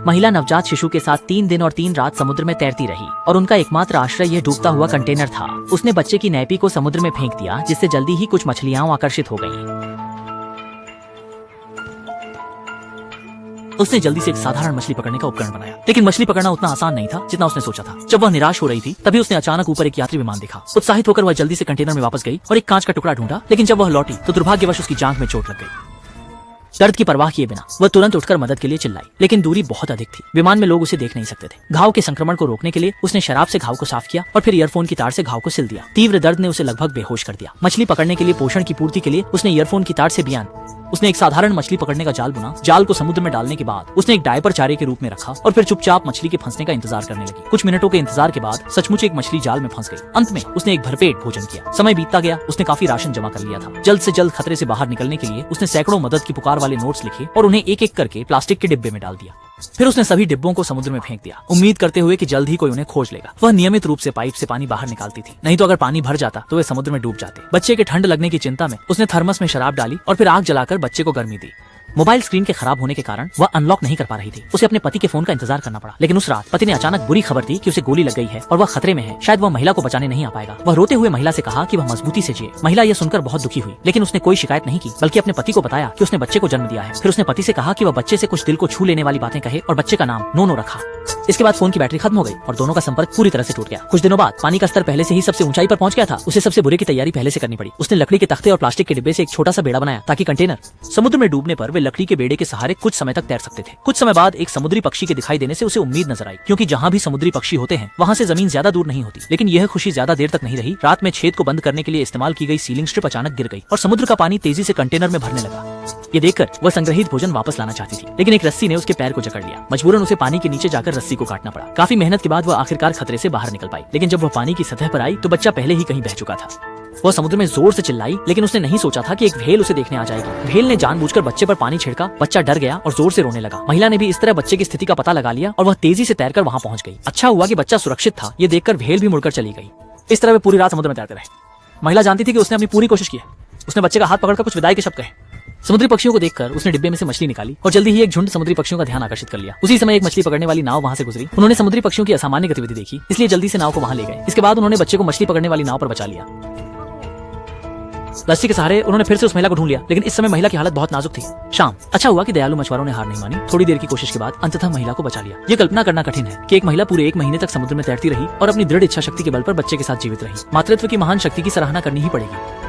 महिला नवजात शिशु के साथ 3 दिन और 3 रात समुद्र में तैरती रही और उनका एकमात्र आश्रय यह डूबता हुआ कंटेनर था। उसने बच्चे की नैपी को समुद्र में फेंक दिया, जिससे जल्दी ही कुछ मछलियां आकर्षित हो गईं। उसने जल्दी से एक साधारण मछली पकड़ने का उपकरण बनाया, लेकिन मछली पकड़ना उतना आसान नहीं था जितना उसने सोचा था। जब वह निराश हो रही थी, तभी उसने अचानक ऊपर एक यात्री विमान देखा। उत्साहित होकर वह जल्दी से कंटेनर में वापस गई और एक कांच का टुकड़ा ढूंढा, लेकिन जब वह लौटी तो दुर्भाग्यवश उसकी जांघ में चोट लग गई। दर्द की परवाह किए बिना वह तुरंत उठकर मदद के लिए चिल्लाई, लेकिन दूरी बहुत अधिक थी। विमान में लोग उसे देख नहीं सकते थे। घाव के संक्रमण को रोकने के लिए उसने शराब से घाव को साफ किया और फिर ईयरफोन की तार से घाव को सिल दिया। तीव्र दर्द ने उसे लगभग बेहोश कर दिया। मछली पकड़ने के लिए पोषण की पूर्ति के लिए उसने ईयरफोन की तार से बयान उसने एक साधारण मछली पकड़ने का जाल बुना। जाल को समुद्र में डालने के बाद उसने एक डायपर चारे के रूप में रखा और फिर चुपचाप मछली के फंसने का इंतजार करने लगी। कुछ मिनटों के इंतजार के बाद सचमुच एक मछली जाल में फंस गई। अंत में उसने एक भरपेट भोजन किया। समय बीतता गया, उसने काफी राशन जमा कर लिया था। जल्द से जल्द खतरे से बाहर निकलने के लिए उसने सैकड़ों मदद की पुकार वाले नोट्स लिखे और उन्हें एक एक करके प्लास्टिक के डिब्बे में डाल दिया। फिर उसने सभी डिब्बों को समुद्र में फेंक दिया, उम्मीद करते हुए कि जल्द ही कोई उन्हें खोज लेगा। वह नियमित रूप से पाइप से पानी बाहर निकालती थी, नहीं तो अगर पानी भर जाता तो वे समुद्र में डूब जाते। बच्चे के ठंड लगने की चिंता में उसने थर्मस में शराब डाली और फिर आग जलाकर बच्चे को गर्मी दी। मोबाइल स्क्रीन के खराब होने के कारण वह अनलॉक नहीं कर पा रही थी। उसे अपने पति के फोन का इंतजार करना पड़ा, लेकिन उस रात पति ने अचानक बुरी खबर दी कि उसे गोली लग गई है और वह खतरे में है। शायद वह महिला को बचाने नहीं आ पाएगा। वह रोते हुए महिला से कहा कि वह मजबूती से जिए। महिला यह सुनकर बहुत दुखी हुई, लेकिन उसने कोई शिकायत नहीं की, बल्कि अपने पति को बताया कि उसने बच्चे को जन्म दिया है। फिर उसने पति से कहा कि वह बच्चे से कुछ दिल को छू लेने वाली बातें कहे और बच्चे का नाम नोनो रखा। इसके बाद फोन की बैटरी खत्म हो गई और दोनों का संपर्क पूरी तरह से टूट गया। कुछ दिनों बाद पानी का स्तर पहले से ही सबसे ऊंचाई पर पहुंच गया था। उसे सबसे बुरे की तैयारी पहले से करनी पड़ी। उसने लकड़ी के तख्ते और प्लास्टिक के डिब्बे से एक छोटा सा बेड़ा बनाया ताकि कंटेनर समुद्र में डूबने पर वे लकड़ी के बेड़े के सहारे कुछ समय तक तैर सकते थे। कुछ समय बाद एक समुद्री पक्षी के दिखाई देने से उसे उम्मीद नजर आई, क्योंकि जहाँ भी समुद्री पक्षी होते हैं वहाँ से जमीन ज्यादा दूर नहीं होती। लेकिन यह खुशी ज्यादा देर तक नहीं रही। रात में छेद को बंद करने के लिए इस्तेमाल की गई सीलिंग स्ट्रिप अचानक गिर गई और समुद्र का पानी तेजी से कंटेनर में भरने लगा। ये देखकर वह संग्रहित भोजन वापस लाना चाहती थी, लेकिन एक रस्सी ने उसके पैर को जकड़ लिया। मजबूरन उसे पानी के नीचे जाकर रस्सी को काटना पड़ा। काफी मेहनत के बाद वह आखिरकार खतरे से बाहर निकल पाई, लेकिन जब वह पानी की सतह पर आई तो बच्चा पहले ही कहीं बह चुका था। वह समुद्र में जोर से चिल्लाई, लेकिन उसने नहीं सोचा था कि एक व्हेल उसे देखने आ जाएगी। व्हेल ने जानबूझकर बच्चे पर पानी छिड़का। बच्चा डर गया और जोर से रोने लगा। महिला ने भी इस तरह बच्चे की स्थिति का पता लगा लिया और वह तेजी से तैरकर वहां पहुंच गई। अच्छा हुआ कि बच्चा सुरक्षित था। ये देखकर व्हेल भी मुड़कर चली गई। इस तरह वे पूरी रात समुद्र में तैरते रहे। महिला जानती थी कि उसने अपनी पूरी कोशिश की है। उसने बच्चे का हाथ पकड़कर कुछ विदाई के शब्द कहे। समुद्री पक्षियों को देखकर उसने डिब्बे में से मछली निकाली और जल्दी ही एक झुंड समुद्री पक्षियों का ध्यान आकर्षित कर लिया। उसी समय एक मछली पकड़ने वाली नाव वहां से गुजरी। उन्होंने समुद्री पक्षियों की असामान्य गतिविधि देखी, इसलिए जल्दी से नाव को वहां ले गए। इसके बाद उन्होंने बच्चे को मछली पकड़ने वाली नाव पर बचा लिया। रस्सी के सहारे उन्होंने फिर से उस महिला को ढूंढ लिया, लेकिन इस समय महिला की हालत बहुत नाजुक थी। शाम। अच्छा हुआ कि दयालु मछुआरों ने हार नहीं मानी। थोड़ी देर की कोशिश के बाद अंततः महिला को बचा लिया। ये कल्पना करना कठिन है कि एक महिला पूरे 1 महीने तक समुद्र में तैरती रही और अपनी दृढ़ इच्छा शक्ति के बल पर बच्चे के साथ जीवित रही। मातृत्व की महान शक्ति की सराहना करनी ही पड़ेगी।